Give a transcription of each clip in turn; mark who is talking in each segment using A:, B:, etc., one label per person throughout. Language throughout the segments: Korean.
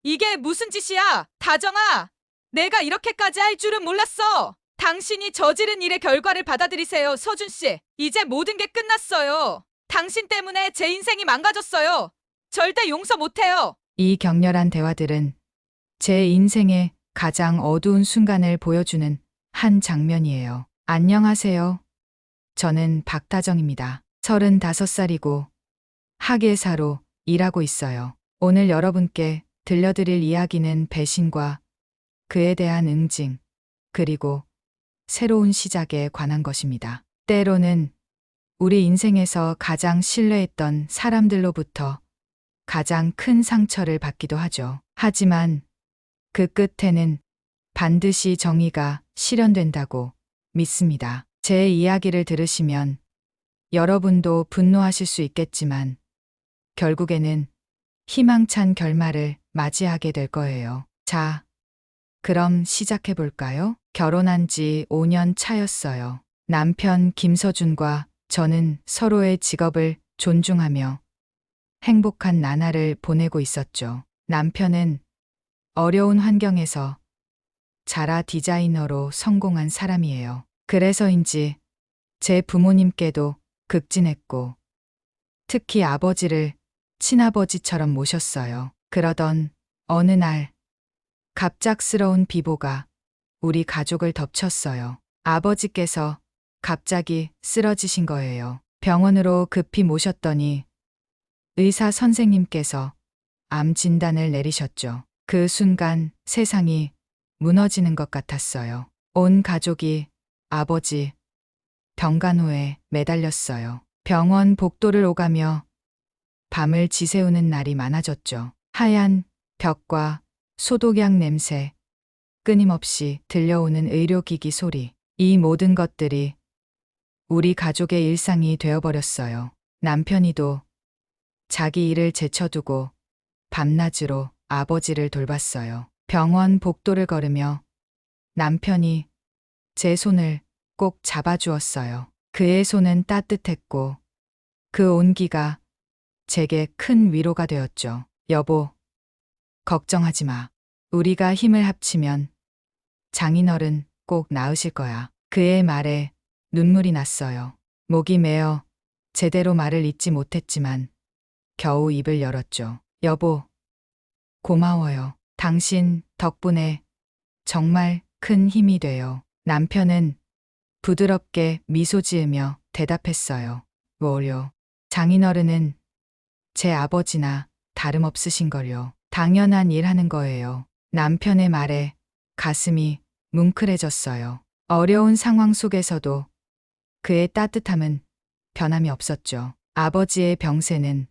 A: 이게 무슨 짓이야? 다정아, 내가 이렇게까지 할 줄은 몰랐어. 당신이 저지른 일의 결과를 받아들이세요, 서준 씨. 이제 모든 게 끝났어요. 당신 때문에 제 인생이 망가졌어요. 절대 용서 못해요.
B: 이 격렬한 대화들은 제 인생의 가장 어두운 순간을 보여주는 한 장면이에요. 안녕하세요. 저는 박다정입니다. 35살이고 학예사로 일하고 있어요. 오늘 여러분께 들려드릴 이야기는 배신과 그에 대한 응징, 그리고 새로운 시작에 관한 것입니다. 때로는 우리 인생에서 가장 신뢰했던 사람들로부터 가장 큰 상처를 받기도 하죠. 하지만 그 끝에는 반드시 정의가 실현된다고 믿습니다. 제 이야기를 들으시면 여러분도 분노하실 수 있겠지만 결국에는 희망찬 결말을 맞이하게 될 거예요. 자, 그럼 시작해 볼까요? 결혼한 지 5년 차였어요. 남편 김서준과 저는 서로의 직업을 존중하며 행복한 나날을 보내고 있었죠. 남편은 어려운 환경에서 자라 디자이너로 성공한 사람이에요. 그래서인지 제 부모님께도 극진했고 특히 아버지를 친아버지처럼 모셨어요. 그러던 어느 날 갑작스러운 비보가 우리 가족을 덮쳤어요. 아버지께서 갑자기 쓰러지신 거예요. 병원으로 급히 모셨더니 의사 선생님께서 암 진단을 내리셨죠. 그 순간 세상이 무너지는 것 같았어요. 온 가족이 아버지 병간호에 매달렸어요. 병원 복도를 오가며 밤을 지새우는 날이 많아졌죠. 하얀 벽과 소독약 냄새, 끊임없이 들려오는 의료기기 소리, 이 모든 것들이 우리 가족의 일상이 되어버렸어요. 남편이도 자기 일을 제쳐두고 밤낮으로 아버지를 돌봤어요. 병원 복도를 걸으며 남편이 제 손을 꼭 잡아주었어요. 그의 손은 따뜻했고 그 온기가 제게 큰 위로가 되었죠. 여보, 걱정하지 마. 우리가 힘을 합치면 장인어른 꼭 나으실 거야. 그의 말에 눈물이 났어요. 목이 메어 제대로 말을 잇지 못했지만 겨우 입을 열었죠. 여보, 고마워요. 당신 덕분에 정말 큰 힘이 돼요. 남편은 부드럽게 미소 지으며 대답했어요. 뭐요? 장인어른은 제 아버지나 다름없으신걸요. 당연한 일 하는 거예요. 남편의 말에 가슴이 뭉클해졌어요. 어려운 상황 속에서도 그의 따뜻함은 변함이 없었죠. 아버지의 병세는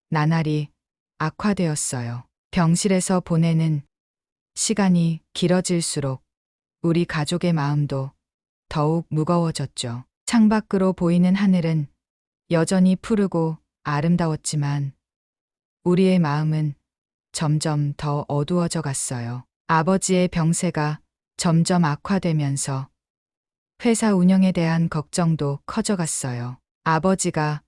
B: 나날이 악화되었어요. 병실에서 보내는 시간이 길어질수록 우리 가족의 마음도 더욱 무거워졌죠. 창밖으로 보이는 하늘은 여전히 푸르고 아름다웠지만 우리의 마음은 점점 더 어두워져 갔어요. 아버지의 병세가 점점 악화되면서 회사 운영에 대한 걱정도 커져갔어요. 아버지가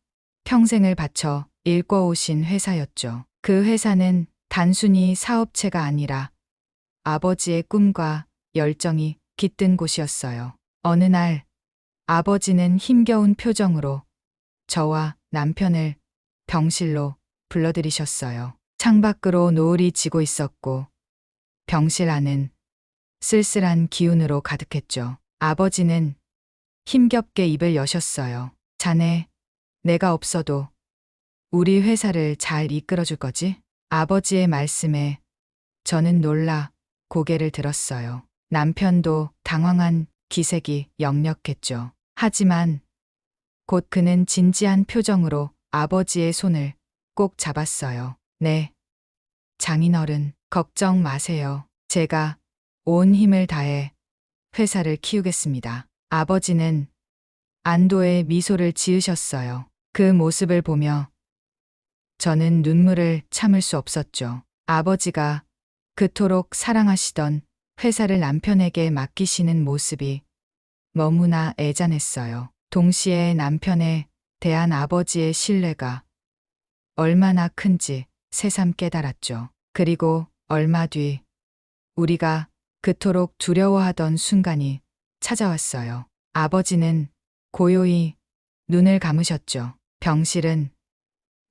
B: 평생을 바쳐 일궈오신 회사였죠. 그 회사는 단순히 사업체가 아니라 아버지의 꿈과 열정이 깃든 곳이었어요. 어느 날 아버지는 힘겨운 표정으로 저와 남편을 병실로 불러들이셨어요. 창밖으로 노을이 지고 있었고 병실 안은 쓸쓸한 기운으로 가득했죠. 아버지는 힘겹게 입을 여셨어요. 자네, 내가 없어도 우리 회사를 잘 이끌어줄 거지? 아버지의 말씀에 저는 놀라 고개를 들었어요. 남편도 당황한 기색이 역력했죠. 하지만 곧 그는 진지한 표정으로 아버지의 손을 꼭 잡았어요. 네, 장인어른, 걱정 마세요. 제가 온 힘을 다해 회사를 키우겠습니다. 아버지는 안도의 미소를 지으셨어요. 그 모습을 보며 저는 눈물을 참을 수 없었죠. 아버지가 그토록 사랑하시던 회사를 남편에게 맡기시는 모습이 너무나 애잔했어요. 동시에 남편에 대한 아버지의 신뢰가 얼마나 큰지 새삼 깨달았죠. 그리고 얼마 뒤 우리가 그토록 두려워하던 순간이 찾아왔어요. 아버지는 고요히 눈을 감으셨죠. 병실은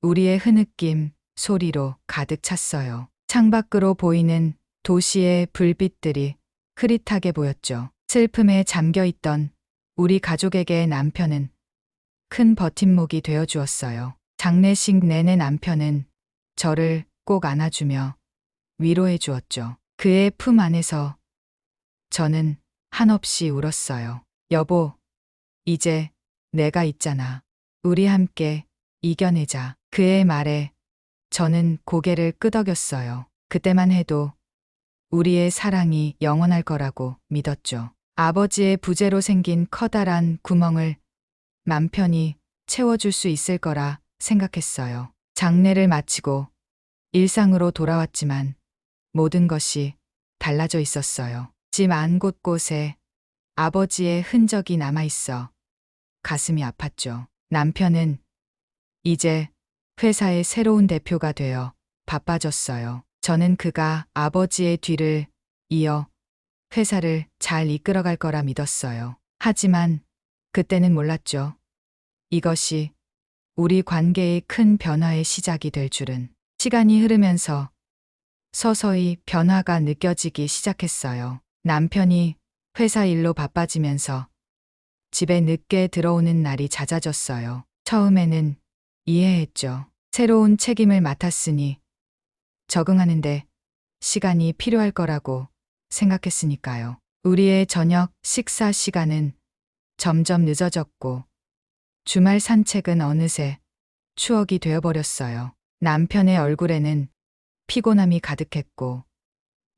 B: 우리의 흐느낌 소리로 가득 찼어요. 창밖으로 보이는 도시의 불빛들이 흐릿하게 보였죠. 슬픔에 잠겨 있던 우리 가족에게 남편은 큰 버팀목이 되어 주었어요. 장례식 내내 남편은 저를 꼭 안아주며 위로해 주었죠. 그의 품 안에서 저는 한없이 울었어요. 여보, 이제 내가 있잖아. 우리 함께 이겨내자. 그의 말에 저는 고개를 끄덕였어요. 그때만 해도 우리의 사랑이 영원할 거라고 믿었죠. 아버지의 부재로 생긴 커다란 구멍을 맘 편히 채워줄 수 있을 거라 생각했어요. 장례를 마치고 일상으로 돌아왔지만 모든 것이 달라져 있었어요. 집 안 곳곳에 아버지의 흔적이 남아 있어 가슴이 아팠죠. 남편은 이제 회사의 새로운 대표가 되어 바빠졌어요. 저는 그가 아버지의 뒤를 이어 회사를 잘 이끌어갈 거라 믿었어요. 하지만 그때는 몰랐죠. 이것이 우리 관계의 큰 변화의 시작이 될 줄은. 시간이 흐르면서 서서히 변화가 느껴지기 시작했어요. 남편이 회사 일로 바빠지면서 집에 늦게 들어오는 날이 잦아졌어요. 처음에는 이해했죠. 새로운 책임을 맡았으니 적응하는데 시간이 필요할 거라고 생각했으니까요. 우리의 저녁 식사 시간은 점점 늦어졌고 주말 산책은 어느새 추억이 되어버렸어요. 남편의 얼굴에는 피곤함이 가득했고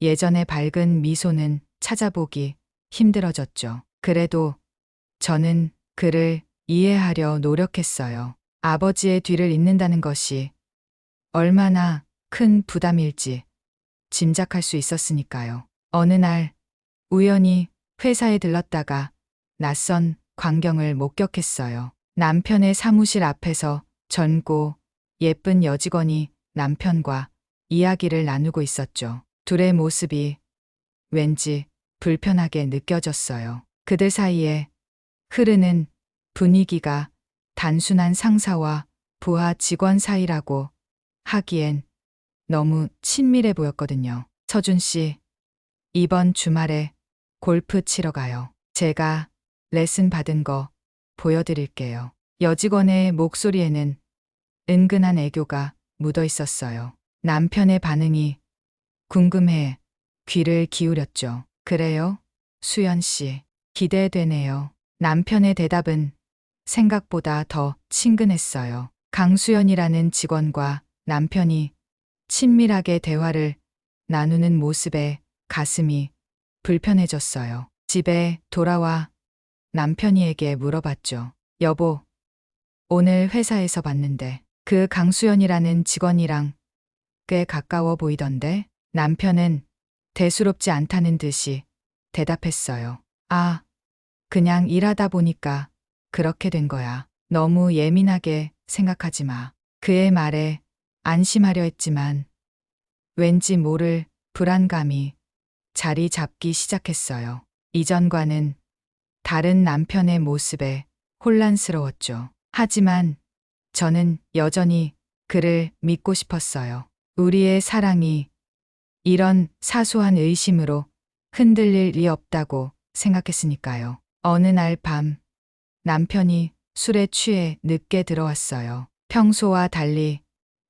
B: 예전의 밝은 미소는 찾아보기 힘들어졌죠. 그래도 저는 그를 이해하려 노력했어요. 아버지의 뒤를 잇는다는 것이 얼마나 큰 부담일지 짐작할 수 있었으니까요. 어느 날 우연히 회사에 들렀다가 낯선 광경을 목격했어요. 남편의 사무실 앞에서 젊고 예쁜 여직원이 남편과 이야기를 나누고 있었죠. 둘의 모습이 왠지 불편하게 느껴졌어요. 그들 사이에 흐르는 분위기가 단순한 상사와 부하 직원 사이라고 하기엔 너무 친밀해 보였거든요. 서준 씨, 이번 주말에 골프 치러 가요. 제가 레슨 받은 거 보여드릴게요. 여직원의 목소리에는 은근한 애교가 묻어 있었어요. 남편의 반응이 궁금해 귀를 기울였죠. 그래요? 수연 씨, 기대되네요. 남편의 대답은 생각보다 더 친근했어요. 강수연이라는 직원과 남편이 친밀하게 대화를 나누는 모습에 가슴이 불편해졌어요. 집에 돌아와 남편이에게 물어봤죠. 여보, 오늘 회사에서 봤는데 그 강수연이라는 직원이랑 꽤 가까워 보이던데? 남편은 대수롭지 않다는 듯이 대답했어요. 아, 그냥 일하다 보니까 그렇게 된 거야. 너무 예민하게 생각하지 마. 그의 말에 안심하려 했지만 왠지 모를 불안감이 자리 잡기 시작했어요. 이전과는 다른 남편의 모습에 혼란스러웠죠. 하지만 저는 여전히 그를 믿고 싶었어요. 우리의 사랑이 이런 사소한 의심으로 흔들릴 리 없다고 생각했으니까요. 어느 날 밤 남편이 술에 취해 늦게 들어왔어요. 평소와 달리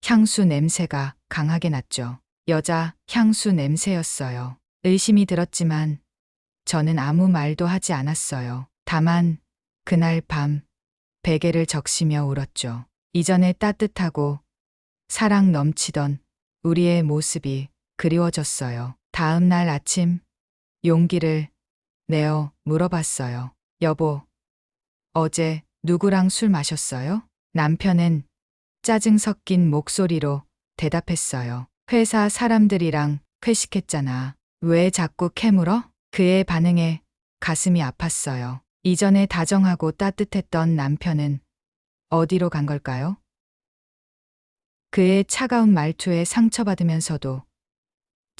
B: 향수 냄새가 강하게 났죠. 여자 향수 냄새였어요. 의심이 들었지만 저는 아무 말도 하지 않았어요. 다만 그날 밤 베개를 적시며 울었죠. 이전에 따뜻하고 사랑 넘치던 우리의 모습이 그리워졌어요. 다음 날 아침 용기를 내어 물어봤어요. 여보, 어제 누구랑 술 마셨어요? 남편은 짜증 섞인 목소리로 대답했어요. 회사 사람들이랑 회식했잖아. 왜 자꾸 캐물어? 그의 반응에 가슴이 아팠어요. 이전에 다정하고 따뜻했던 남편은 어디로 간 걸까요? 그의 차가운 말투에 상처받으면서도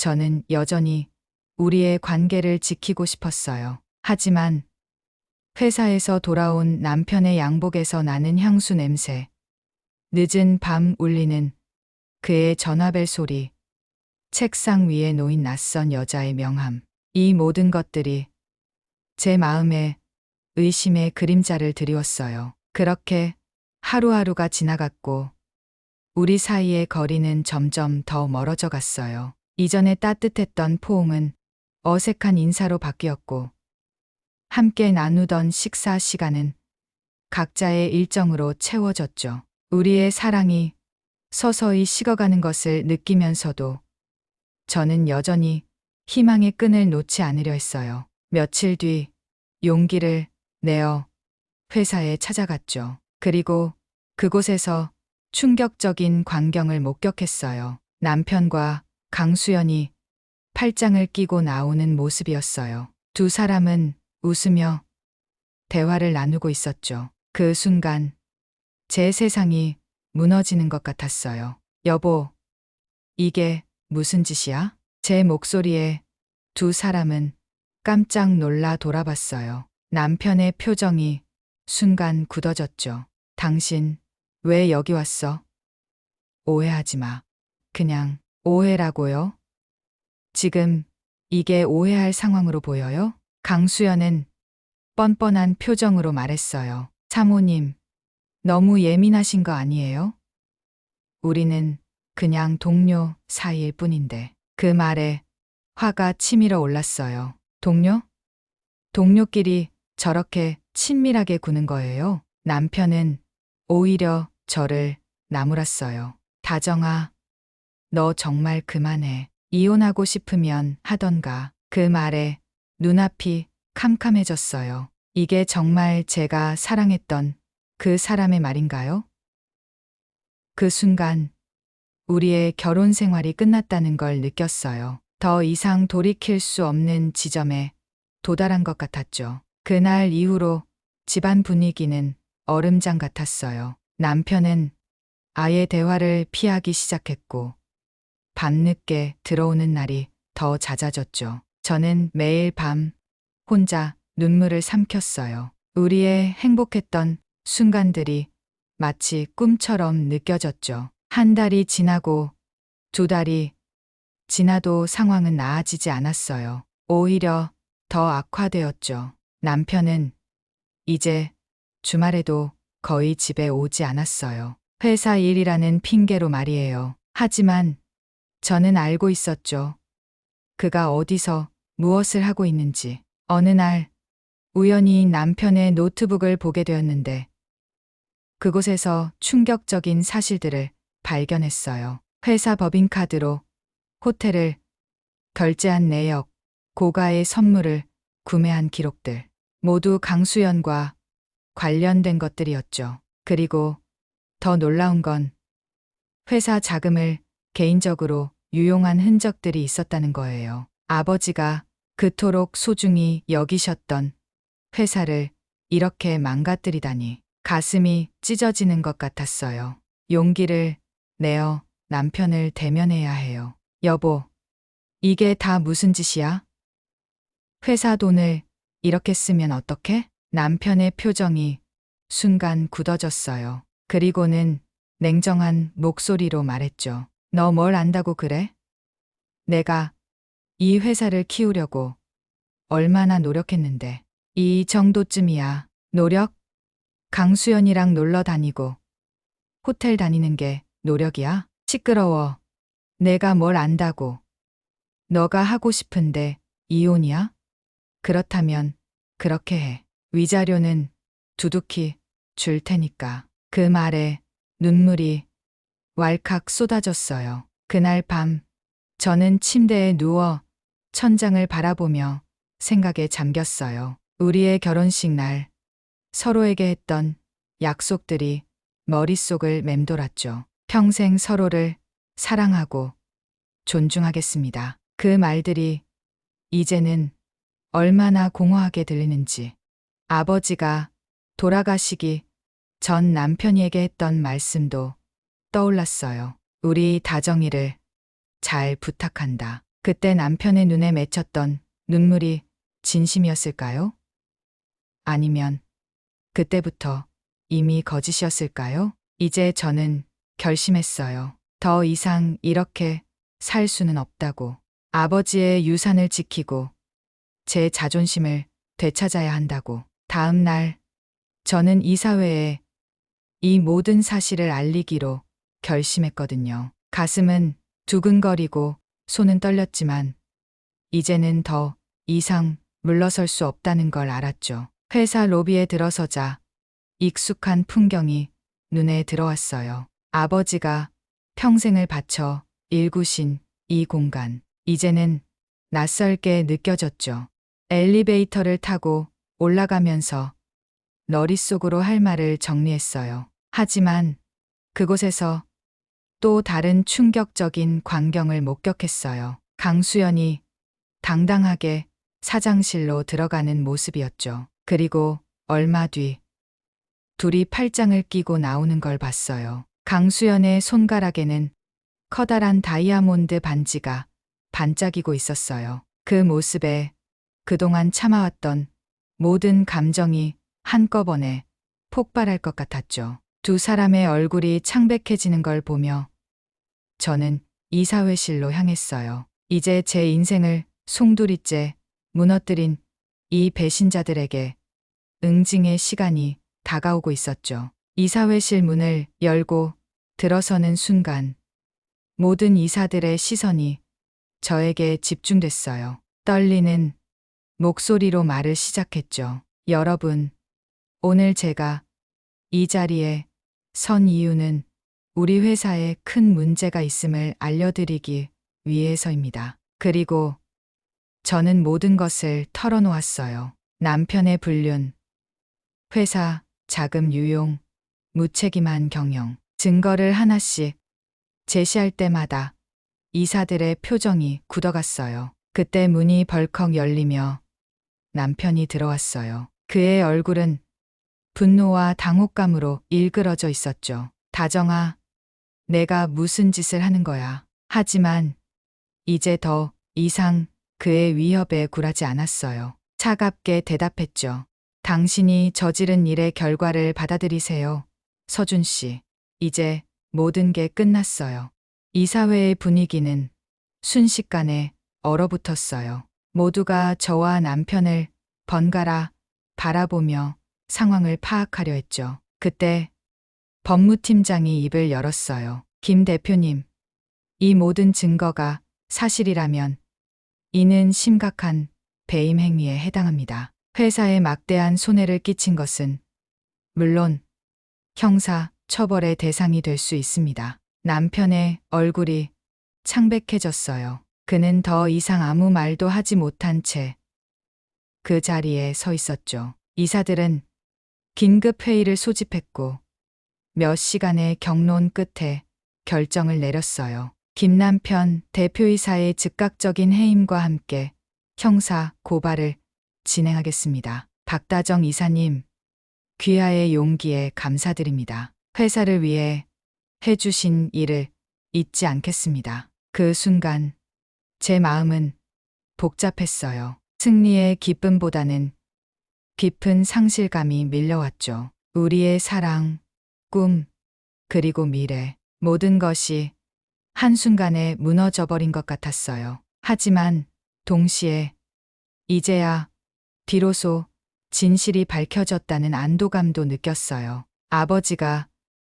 B: 저는 여전히 우리의 관계를 지키고 싶었어요. 하지만 회사에서 돌아온 남편의 양복에서 나는 향수 냄새, 늦은 밤 울리는 그의 전화벨 소리, 책상 위에 놓인 낯선 여자의 명함, 이 모든 것들이 제 마음에 의심의 그림자를 드리웠어요. 그렇게 하루하루가 지나갔고 우리 사이의 거리는 점점 더 멀어져 갔어요. 이전에 따뜻했던 포옹은 어색한 인사로 바뀌었고 함께 나누던 식사 시간은 각자의 일정으로 채워졌죠. 우리의 사랑이 서서히 식어가는 것을 느끼면서도 저는 여전히 희망의 끈을 놓지 않으려 했어요. 며칠 뒤 용기를 내어 회사에 찾아갔죠. 그리고 그곳에서 충격적인 광경을 목격했어요. 남편과 강수연이 팔짱을 끼고 나오는 모습이었어요. 두 사람은 웃으며 대화를 나누고 있었죠. 그 순간 제 세상이 무너지는 것 같았어요. 여보, 이게 무슨 짓이야? 제 목소리에 두 사람은 깜짝 놀라 돌아봤어요. 남편의 표정이 순간 굳어졌죠. 당신 왜 여기 왔어? 오해하지 마. 그냥 오해라고요? 지금 이게 오해할 상황으로 보여요? 강수연은 뻔뻔한 표정으로 말했어요. 사모님, 너무 예민하신 거 아니에요? 우리는 그냥 동료 사이일 뿐인데. 그 말에 화가 치밀어 올랐어요. 동료? 동료끼리 저렇게 친밀하게 구는 거예요? 남편은 오히려 저를 나무랐어요. 다정아, 너 정말 그만해. 이혼하고 싶으면 하던가. 그 말에 눈앞이 캄캄해졌어요. 이게 정말 제가 사랑했던 그 사람의 말인가요? 그 순간 우리의 결혼 생활이 끝났다는 걸 느꼈어요. 더 이상 돌이킬 수 없는 지점에 도달한 것 같았죠. 그날 이후로 집안 분위기는 얼음장 같았어요. 남편은 아예 대화를 피하기 시작했고 밤늦게 들어오는 날이 더 잦아졌죠. 저는 매일 밤 혼자 눈물을 삼켰어요. 우리의 행복했던 순간들이 마치 꿈처럼 느껴졌죠. 한 달이 지나고 두 달이 지나도 상황은 나아지지 않았어요. 오히려 더 악화되었죠. 남편은 이제 주말에도 거의 집에 오지 않았어요. 회사 일이라는 핑계로 말이에요. 하지만 저는 알고 있었죠. 그가 어디서 무엇을 하고 있는지. 어느 날 우연히 남편의 노트북을 보게 되었는데 그곳에서 충격적인 사실들을 발견했어요. 회사 법인카드로 호텔을 결제한 내역, 고가의 선물을 구매한 기록들, 모두 강수연과 관련된 것들이었죠. 그리고 더 놀라운 건 회사 자금을 개인적으로 유용한 흔적들이 있었다는 거예요. 아버지가 그토록 소중히 여기셨던 회사를 이렇게 망가뜨리다니 가슴이 찢어지는 것 같았어요. 용기를 내어 남편을 대면해야 해요. 여보, 이게 다 무슨 짓이야? 회사 돈을 이렇게 쓰면 어떡해? 남편의 표정이 순간 굳어졌어요. 그리고는 냉정한 목소리로 말했죠. 너 뭘 안다고 그래? 내가 이 회사를 키우려고 얼마나 노력했는데. 이 정도쯤이야. 노력? 강수연이랑 놀러 다니고 호텔 다니는 게 노력이야? 시끄러워. 내가 뭘 안다고. 너가 하고 싶은데 이혼이야? 그렇다면 그렇게 해. 위자료는 두둑히 줄 테니까. 그 말에 눈물이 왈칵 쏟아졌어요. 그날 밤 저는 침대에 누워 천장을 바라보며 생각에 잠겼어요. 우리의 결혼식 날 서로에게 했던 약속들이 머릿속을 맴돌았죠. 평생 서로를 사랑하고 존중하겠습니다. 그 말들이 이제는 얼마나 공허하게 들리는지. 아버지가 돌아가시기 전 남편에게 했던 말씀도 떠올랐어요. 우리 다정이를 잘 부탁한다. 그때 남편의 눈에 맺혔던 눈물이 진심이었을까요? 아니면 그때부터 이미 거짓이었을까요? 이제 저는 결심했어요. 더 이상 이렇게 살 수는 없다고. 아버지의 유산을 지키고 제 자존심을 되찾아야 한다고. 다음 날 저는 이사회에 이 모든 사실을 알리기로 결심했거든요. 가슴은 두근거리고 손은 떨렸지만 이제는 더 이상 물러설 수 없다는 걸 알았죠. 회사 로비에 들어서자 익숙한 풍경이 눈에 들어왔어요. 아버지가 평생을 바쳐 일구신 이 공간. 이제는 낯설게 느껴졌죠. 엘리베이터를 타고 올라가면서 머릿속으로 할 말을 정리했어요. 하지만 그곳에서 또 다른 충격적인 광경을 목격했어요. 강수연이 당당하게 사장실로 들어가는 모습이었죠. 그리고 얼마 뒤 둘이 팔짱을 끼고 나오는 걸 봤어요. 강수연의 손가락에는 커다란 다이아몬드 반지가 반짝이고 있었어요. 그 모습에 그동안 참아왔던 모든 감정이 한꺼번에 폭발할 것 같았죠. 두 사람의 얼굴이 창백해지는 걸 보며 저는 이사회실로 향했어요. 이제 제 인생을 송두리째 무너뜨린 이 배신자들에게 응징의 시간이 다가오고 있었죠. 이사회실 문을 열고 들어서는 순간 모든 이사들의 시선이 저에게 집중됐어요. 떨리는 목소리로 말을 시작했죠. 여러분, 오늘 제가 이 자리에 선 이유는 우리 회사에 큰 문제가 있음을 알려드리기 위해서입니다. 그리고 저는 모든 것을 털어놓았어요. 남편의 불륜, 회사 자금 유용, 무책임한 경영, 증거를 하나씩 제시할 때마다 이사들의 표정이 굳어갔어요. 그때 문이 벌컥 열리며 남편이 들어왔어요. 그의 얼굴은 분노와 당혹감으로 일그러져 있었죠. 다정아, 내가 무슨 짓을 하는 거야. 하지만 이제 더 이상 그의 위협에 굴하지 않았어요. 차갑게 대답했죠. 당신이 저지른 일의 결과를 받아들이세요. 서준 씨, 이제 모든 게 끝났어요. 이사회의 분위기는 순식간에 얼어붙었어요. 모두가 저와 남편을 번갈아 바라보며 상황을 파악하려 했죠. 그때 법무팀장이 입을 열었어요. 김 대표님, 이 모든 증거가 사실이라면 이는 심각한 배임 행위에 해당합니다. 회사에 막대한 손해를 끼친 것은 물론 형사 처벌의 대상이 될 수 있습니다. 남편의 얼굴이 창백해졌어요. 그는 더 이상 아무 말도 하지 못한 채 그 자리에 서 있었죠. 이사들은 긴급 회의를 소집했고 몇 시간의 경론 끝에 결정을 내렸어요. 김남편 대표이사의 즉각적인 해임과 함께 형사 고발을 진행하겠습니다. 박다정 이사님, 귀하의 용기에 감사드립니다. 회사를 위해 해주신 일을 잊지 않겠습니다. 그 순간 제 마음은 복잡했어요. 승리의 기쁨보다는 깊은 상실감이 밀려왔죠. 우리의 사랑, 꿈, 그리고 미래, 모든 것이 한순간에 무너져버린 것 같았어요. 하지만 동시에 이제야 비로소 진실이 밝혀졌다는 안도감도 느꼈어요. 아버지가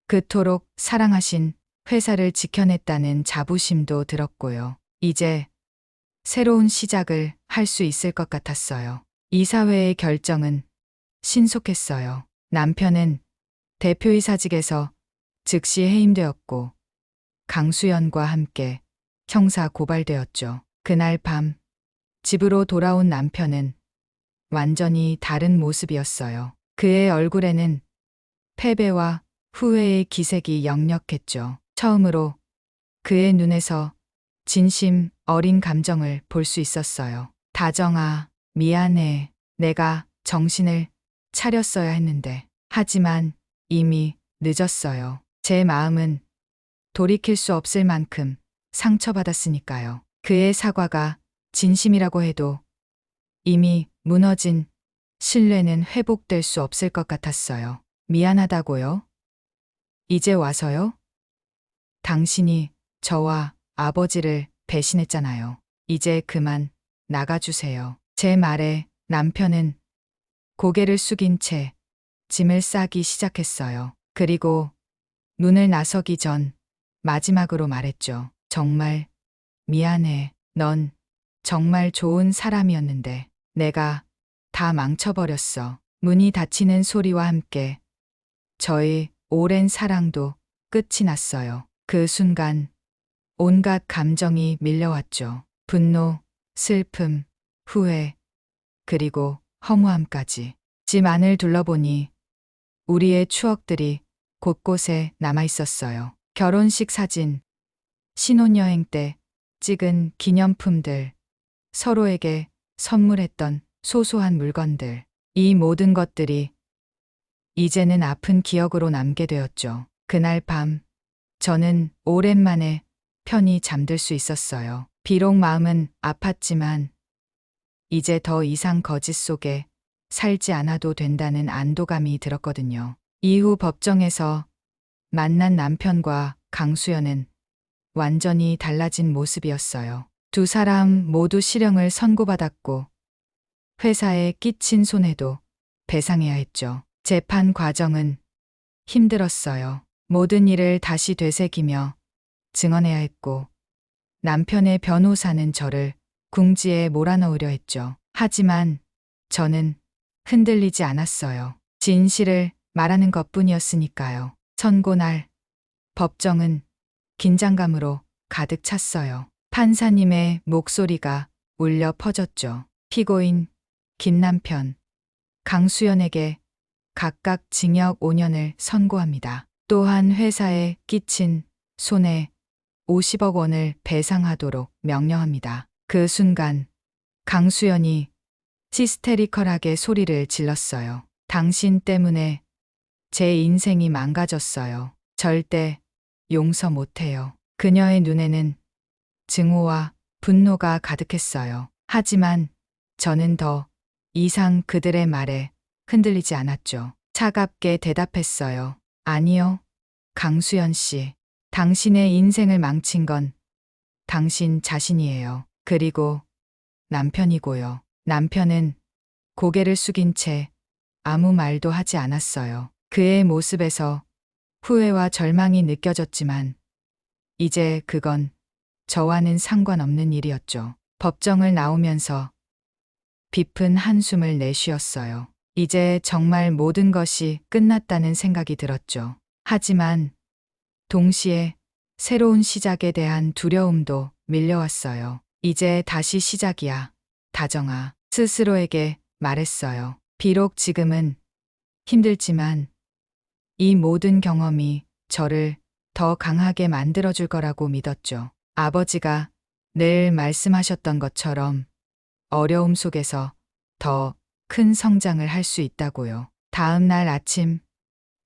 B: 그토록 사랑하신 회사를 지켜냈다는 자부심도 들었고요. 이제 새로운 시작을 할 수 있을 것 같았어요. 이사회의 결정은 신속했어요. 남편은 대표이사직에서 즉시 해임되었고 강수연과 함께 형사 고발되었죠. 그날 밤 집으로 돌아온 남편은 완전히 다른 모습이었어요. 그의 얼굴에는 패배와 후회의 기색이 역력했죠. 처음으로 그의 눈에서 진심 어린 감정을 볼 수 있었어요. 다정아, 미안해. 내가 정신을 차렸어야 했는데. 하지만 이미 늦었어요. 제 마음은 돌이킬 수 없을 만큼 상처받았으니까요. 그의 사과가 진심이라고 해도 이미 무너진 신뢰는 회복될 수 없을 것 같았어요. 미안하다고요? 이제 와서요? 당신이 저와 아버지를 배신했잖아요. 이제 그만 나가주세요. 제 말에 남편은 고개를 숙인 채 짐을 싸기 시작했어요. 그리고 눈을 나서기 전 마지막으로 말했죠. 정말 미안해. 넌 정말 좋은 사람이었는데 내가 다 망쳐버렸어. 문이 닫히는 소리와 함께 저의 오랜 사랑도 끝이 났어요. 그 순간 온갖 감정이 밀려왔죠. 분노, 슬픔, 후회, 그리고 허무함까지. 집 안을 둘러보니 우리의 추억들이 곳곳에 남아 있었어요. 결혼식 사진, 신혼여행 때 찍은 기념품들, 서로에게 선물했던 소소한 물건들. 이 모든 것들이 이제는 아픈 기억으로 남게 되었죠. 그날 밤, 저는 오랜만에 편히 잠들 수 있었어요. 비록 마음은 아팠지만 이제 더 이상 거짓 속에 살지 않아도 된다는 안도감이 들었거든요. 이후 법정에서 만난 남편과 강수연은 완전히 달라진 모습이었어요. 두 사람 모두 실형을 선고받았고 회사에 끼친 손해도 배상해야 했죠. 재판 과정은 힘들었어요. 모든 일을 다시 되새기며 증언해야 했고 남편의 변호사는 저를 궁지에 몰아넣으려 했죠. 하지만 저는 흔들리지 않았어요. 진실을 말하는 것뿐이었으니까요. 선고날 법정은 긴장감으로 가득 찼어요. 판사님의 목소리가 울려 퍼졌죠. 피고인 김남편, 강수연에게 각각 징역 5년을 선고합니다. 또한 회사에 끼친 손해 50억 원을 배상하도록 명령합니다. 그 순간 강수연이 히스테리컬하게 소리를 질렀어요. 당신 때문에 제 인생이 망가졌어요. 절대 용서 못해요. 그녀의 눈에는 증오와 분노가 가득했어요. 하지만 저는 더 이상 그들의 말에 흔들리지 않았죠. 차갑게 대답했어요. 아니요, 강수연 씨. 당신의 인생을 망친 건 당신 자신이에요. 그리고 남편이고요. 남편은 고개를 숙인 채 아무 말도 하지 않았어요. 그의 모습에서 후회와 절망이 느껴졌지만 이제 그건 저와는 상관없는 일이었죠. 법정을 나오면서 깊은 한숨을 내쉬었어요. 이제 정말 모든 것이 끝났다는 생각이 들었죠. 하지만 동시에 새로운 시작에 대한 두려움도 밀려왔어요. 이제 다시 시작이야, 다정아. 스스로에게 말했어요. 비록 지금은 힘들지만 이 모든 경험이 저를 더 강하게 만들어줄 거라고 믿었죠. 아버지가 늘 말씀하셨던 것처럼 어려움 속에서 더 큰 성장을 할 수 있다고요. 다음 날 아침,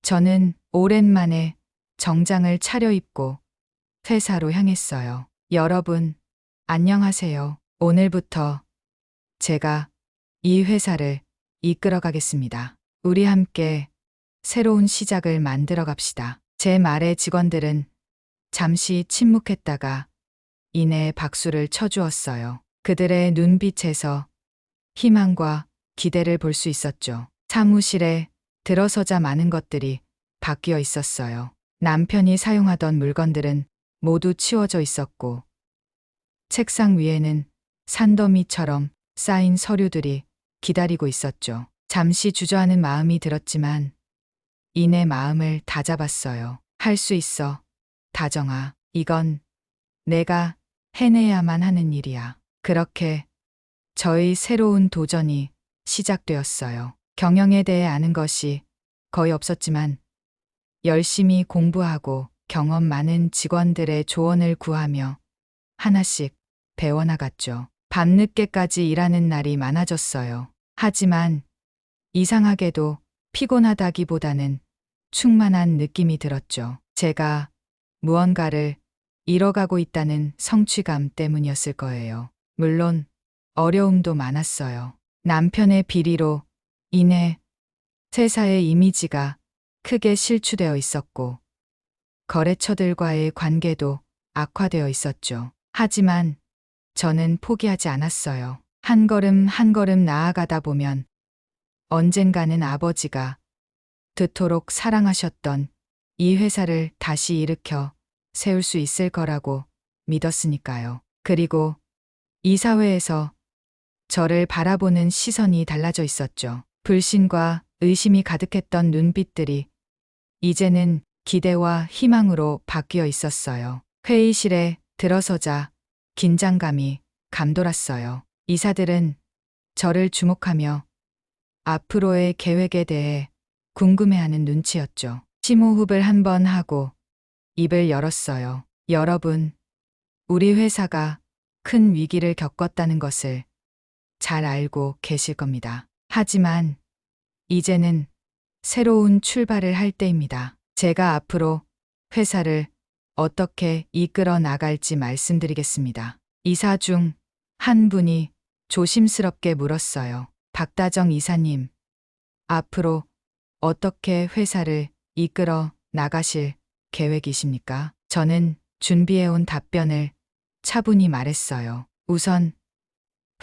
B: 저는 오랜만에 정장을 차려입고 회사로 향했어요. 여러분, 안녕하세요. 오늘부터 제가 이 회사를 이끌어 가겠습니다. 우리 함께 새로운 시작을 만들어 갑시다. 제 말에 직원들은 잠시 침묵했다가 이내 박수를 쳐주었어요. 그들의 눈빛에서 희망과 기대를 볼 수 있었죠. 사무실에 들어서자 많은 것들이 바뀌어 있었어요. 남편이 사용하던 물건들은 모두 치워져 있었고 책상 위에는 산더미처럼 쌓인 서류들이 기다리고 있었죠. 잠시 주저하는 마음이 들었지만 이내 마음을 다잡았어요. 할 수 있어, 다정아. 이건 내가 해내야만 하는 일이야. 그렇게 저의 새로운 도전이 시작되었어요. 경영에 대해 아는 것이 거의 없었지만 열심히 공부하고 경험 많은 직원들의 조언을 구하며 하나씩 배워나갔죠. 밤늦게까지 일하는 날이 많아졌어요. 하지만 이상하게도 피곤하다기보다는 충만한 느낌이 들었죠. 제가 무언가를 잃어가고 있다는 성취감 때문이었을 거예요. 물론 어려움도 많았어요. 남편의 비리로 인해 회사의 이미지가 크게 실추되어 있었고 거래처들과의 관계도 악화되어 있었죠. 하지만 저는 포기하지 않았어요. 한 걸음 한 걸음 나아가다 보면 언젠가는 아버지가 그토록 사랑하셨던 이 회사를 다시 일으켜 세울 수 있을 거라고 믿었으니까요. 그리고 이 사회에서 저를 바라보는 시선이 달라져 있었죠. 불신과 의심이 가득했던 눈빛들이 이제는 기대와 희망으로 바뀌어 있었어요. 회의실에 들어서자 긴장감이 감돌았어요. 이사들은 저를 주목하며 앞으로의 계획에 대해 궁금해하는 눈치였죠. 심호흡을 한 번 하고 입을 열었어요. 여러분, 우리 회사가 큰 위기를 겪었다는 것을 잘 알고 계실 겁니다. 하지만 이제는 새로운 출발을 할 때입니다. 제가 앞으로 회사를 어떻게 이끌어 나갈지 말씀드리겠습니다. 이사 중 한 분이 조심스럽게 물었어요. 박다정 이사님, 앞으로 어떻게 회사를 이끌어 나가실 계획이십니까? 저는 준비해온 답변을 차분히 말했어요. 우선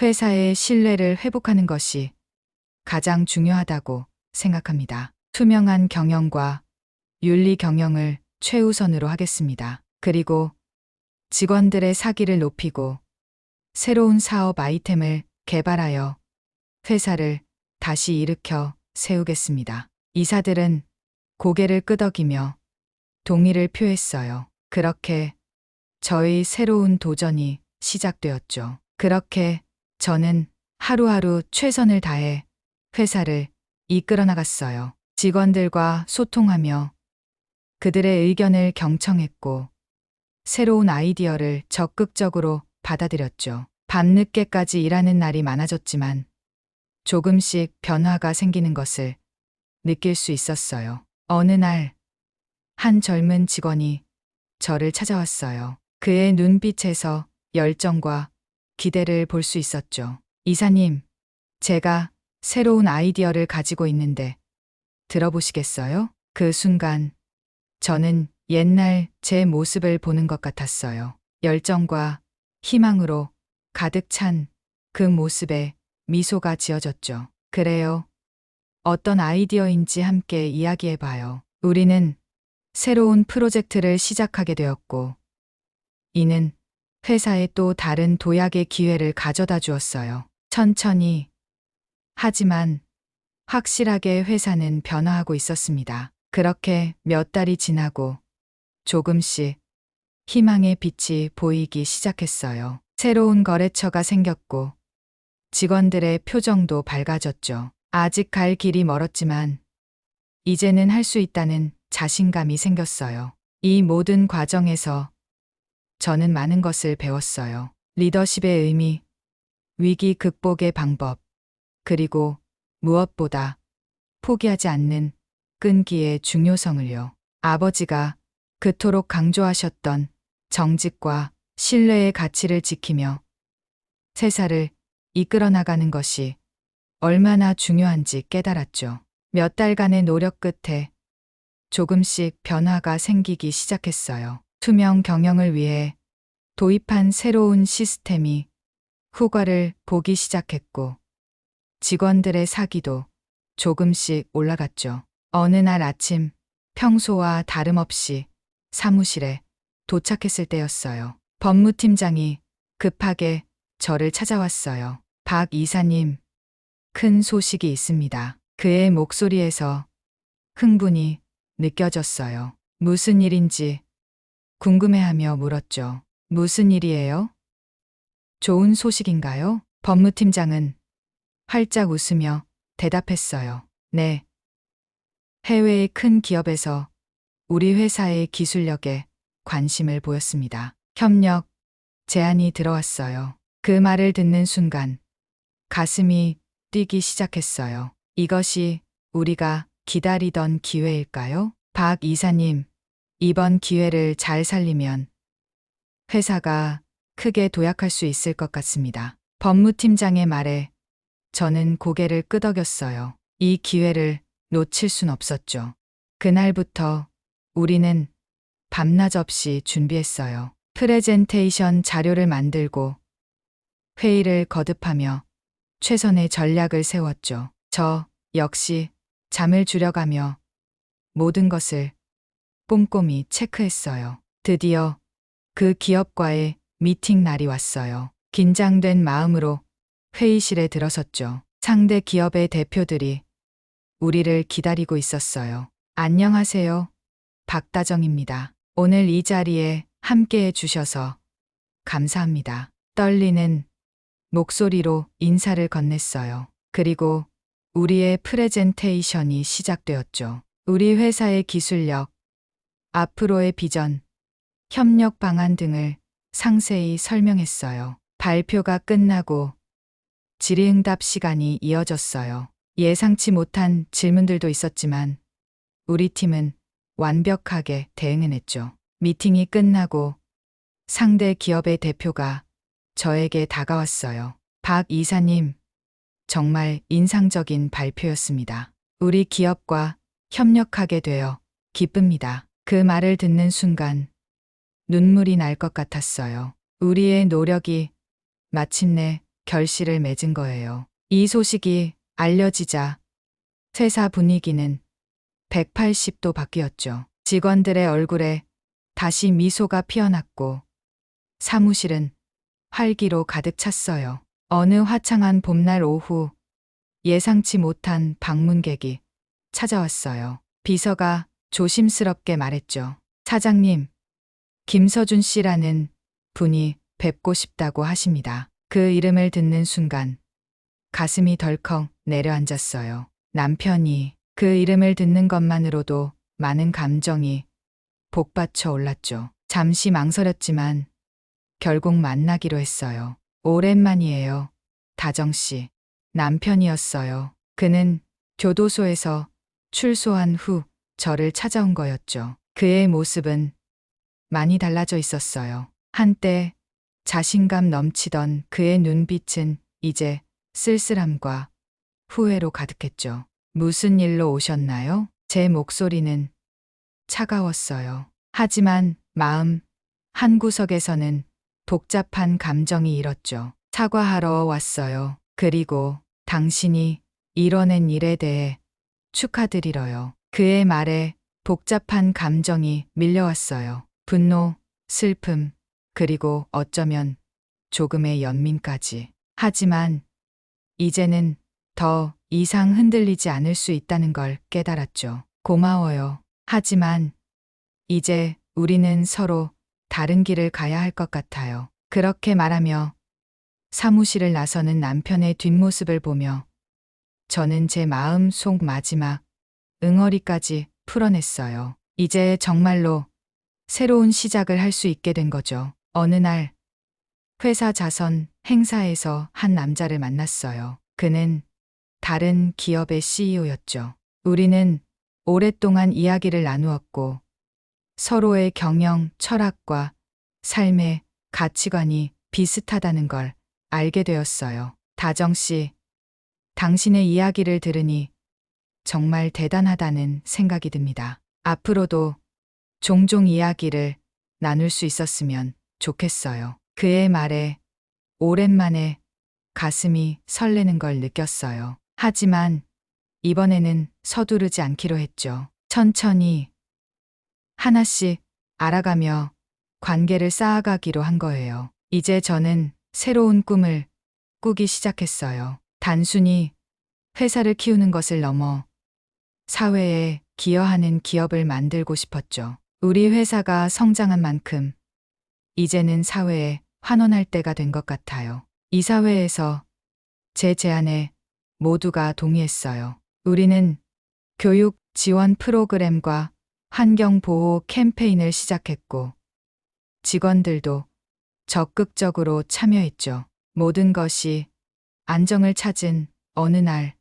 B: 회사의 신뢰를 회복하는 것이 가장 중요하다고 생각합니다. 투명한 경영과 윤리 경영을 최우선으로 하겠습니다. 그리고 직원들의 사기를 높이고 새로운 사업 아이템을 개발하여 회사를 다시 일으켜 세우겠습니다. 이사들은 고개를 끄덕이며 동의를 표했어요. 그렇게 저의 새로운 도전이 시작되었죠. 그렇게 저는 하루하루 최선을 다해 회사를 이끌어 나갔어요. 직원들과 소통하며 그들의 의견을 경청했고 새로운 아이디어를 적극적으로 받아들였죠. 밤늦게까지 일하는 날이 많아졌지만 조금씩 변화가 생기는 것을 느낄 수 있었어요. 어느 날 한 젊은 직원이 저를 찾아왔어요. 그의 눈빛에서 열정과 기대를 볼 수 있었죠. 이사님, 제가 새로운 아이디어를 가지고 있는데 들어보시겠어요? 그 순간 저는 옛날 제 모습을 보는 것 같았어요. 열정과 희망으로 가득 찬 그 모습에 미소가 지어졌죠. 그래요. 어떤 아이디어인지 함께 이야기해봐요. 우리는 새로운 프로젝트를 시작하게 되었고, 이는 회사에 또 다른 도약의 기회를 가져다 주었어요. 천천히, 하지만 확실하게 회사는 변화하고 있었습니다. 그렇게 몇 달이 지나고 조금씩 희망의 빛이 보이기 시작했어요. 새로운 거래처가 생겼고 직원들의 표정도 밝아졌죠. 아직 갈 길이 멀었지만 이제는 할 수 있다는 자신감이 생겼어요. 이 모든 과정에서 저는 많은 것을 배웠어요. 리더십의 의미, 위기 극복의 방법, 그리고 무엇보다 포기하지 않는 끈기의 중요성을요. 아버지가 그토록 강조하셨던 정직과 신뢰의 가치를 지키며 회사를 이끌어 나가는 것이 얼마나 중요한지 깨달았죠. 몇 달간의 노력 끝에 조금씩 변화가 생기기 시작했어요. 투명 경영을 위해 도입한 새로운 시스템이 효과를 보기 시작했고 직원들의 사기도 조금씩 올라갔죠. 어느 날 아침 평소와 다름없이 사무실에 도착했을 때였어요. 법무팀장이 급하게 저를 찾아왔어요. 박 이사님, 큰 소식이 있습니다. 그의 목소리에서 흥분이 느껴졌어요. 무슨 일인지 궁금해하며 물었죠. 무슨 일이에요? 좋은 소식인가요? 법무팀장은 활짝 웃으며 대답했어요. 네. 해외의 큰 기업에서 우리 회사의 기술력에 관심을 보였습니다. 협력 제안이 들어왔어요. 그 말을 듣는 순간 가슴이 뛰기 시작했어요. 이것이 우리가 기다리던 기회일까요? 박 이사님, 이번 기회를 잘 살리면 회사가 크게 도약할 수 있을 것 같습니다. 법무팀장의 말에 저는 고개를 끄덕였어요. 이 기회를 놓칠 순 없었죠. 그날부터 우리는 밤낮 없이 준비했어요. 프레젠테이션 자료를 만들고 회의를 거듭하며 최선의 전략을 세웠죠. 저 역시 잠을 줄여가며 모든 것을 꼼꼼히 체크했어요. 드디어 그 기업과의 미팅 날이 왔어요. 긴장된 마음으로 회의실에 들어섰죠. 상대 기업의 대표들이 우리를 기다리고 있었어요. 안녕하세요. 박다정입니다. 오늘 이 자리에 함께해 주셔서 감사합니다. 떨리는 목소리로 인사를 건넸어요. 그리고 우리의 프레젠테이션이 시작되었죠. 우리 회사의 기술력, 앞으로의 비전, 협력 방안 등을 상세히 설명했어요. 발표가 끝나고 질의응답 시간이 이어졌어요. 예상치 못한 질문들도 있었지만 우리 팀은 완벽하게 대응해냈죠. 미팅이 끝나고 상대 기업의 대표가 저에게 다가왔어요. 박 이사님, 정말 인상적인 발표였습니다. 우리 기업과 협력하게 되어 기쁩니다. 그 말을 듣는 순간 눈물이 날 것 같았어요. 우리의 노력이 마침내 결실을 맺은 거예요. 이 소식이 알려지자 회사 분위기는 180도 바뀌었죠. 직원들의 얼굴에 다시 미소가 피어났고 사무실은 활기로 가득 찼어요. 어느 화창한 봄날 오후 예상치 못한 방문객이 찾아왔어요. 비서가 조심스럽게 말했죠. 사장님, 김서준 씨라는 분이 뵙고 싶다고 하십니다. 그 이름을 듣는 순간 가슴이 덜컥 내려앉았어요. 남편이 그 이름을 듣는 것만으로도 많은 감정이 복받쳐 올랐죠. 잠시 망설였지만 결국 만나기로 했어요. 오랜만이에요. 다정 씨. 남편이었어요. 그는 교도소에서 출소한 후 저를 찾아온 거였죠. 그의 모습은 많이 달라져 있었어요. 한때 자신감 넘치던 그의 눈빛은 이제 쓸쓸함과 후회로 가득했죠. 무슨 일로 오셨나요? 제 목소리는 차가웠어요. 하지만 마음 한구석에서는 복잡한 감정이 일었죠. 사과하러 왔어요. 그리고 당신이 이뤄낸 일에 대해 축하드리러요. 그의 말에 복잡한 감정이 밀려왔어요. 분노, 슬픔, 그리고 어쩌면 조금의 연민까지. 하지만 이제는 더 이상 흔들리지 않을 수 있다는 걸 깨달았죠. 고마워요. 하지만 이제 우리는 서로 다른 길을 가야 할 것 같아요. 그렇게 말하며 사무실을 나서는 남편의 뒷모습을 보며 저는 제 마음 속 마지막 응어리까지 풀어냈어요. 이제 정말로 새로운 시작을 할 수 있게 된 거죠. 어느 날 회사 자선 행사에서 한 남자를 만났어요. 그는 다른 기업의 CEO였죠. 우리는 오랫동안 이야기를 나누었고 서로의 경영, 철학과 삶의 가치관이 비슷하다는 걸 알게 되었어요. 다정 씨, 당신의 이야기를 들으니 정말 대단하다는 생각이 듭니다. 앞으로도 종종 이야기를 나눌 수 있었으면 좋겠어요. 그의 말에 오랜만에 가슴이 설레는 걸 느꼈어요. 하지만 이번에는 서두르지 않기로 했죠. 천천히 하나씩 알아가며 관계를 쌓아가기로 한 거예요. 이제 저는 새로운 꿈을 꾸기 시작했어요. 단순히 회사를 키우는 것을 넘어 사회에 기여하는 기업을 만들고 싶었죠. 우리 회사가 성장한 만큼 이제는 사회에 환원할 때가 된 것 같아요. 이사회에서 제 제안에 모두가 동의했어요. 우리는 교육 지원 프로그램과 환경보호 캠페인을 시작했고 직원들도 적극적으로 참여했죠. 모든 것이 안정을 찾은 어느 날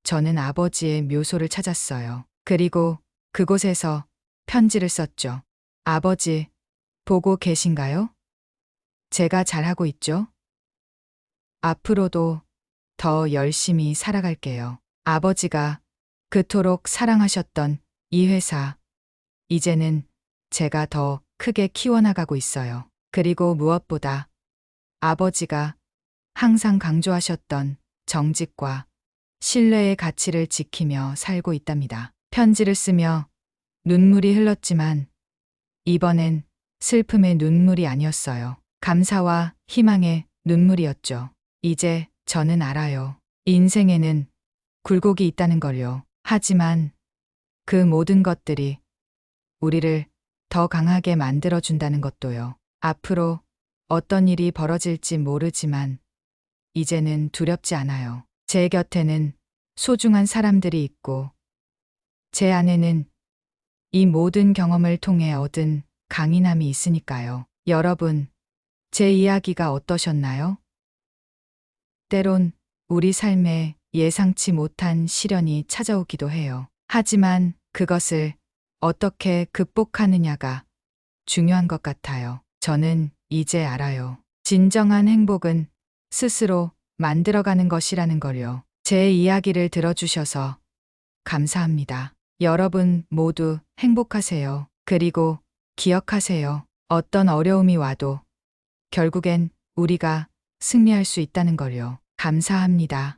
B: 저는 아버지의 묘소를 찾았어요. 그리고 그곳에서 편지를 썼죠. 아버지, 보고 계신가요? 제가 잘하고 있죠? 앞으로도 더 열심히 살아갈게요. 아버지가 그토록 사랑하셨던 이 회사, 이제는 제가 더 크게 키워나가고 있어요. 그리고 무엇보다 아버지가 항상 강조하셨던 정직과 신뢰의 가치를 지키며 살고 있답니다. 편지를 쓰며 눈물이 흘렀지만 이번엔 슬픔의 눈물이 아니었어요. 감사와 희망의 눈물이었죠. 이제 저는 알아요. 인생에는 굴곡이 있다는 걸요. 하지만 그 모든 것들이 우리를 더 강하게 만들어준다는 것도요. 앞으로 어떤 일이 벌어질지 모르지만 이제는 두렵지 않아요. 제 곁에는 소중한 사람들이 있고 제 안에는 이 모든 경험을 통해 얻은 강인함이 있으니까요. 여러분, 제 이야기가 어떠셨나요? 때론 우리 삶에 예상치 못한 시련이 찾아오기도 해요. 하지만 그것을 어떻게 극복하느냐가 중요한 것 같아요. 저는 이제 알아요. 진정한 행복은 스스로 만들어가는 것이라는 걸요. 제 이야기를 들어주셔서 감사합니다. 여러분 모두 행복하세요. 그리고 기억하세요. 어떤 어려움이 와도 결국엔 우리가 승리할 수 있다는 걸요. 감사합니다.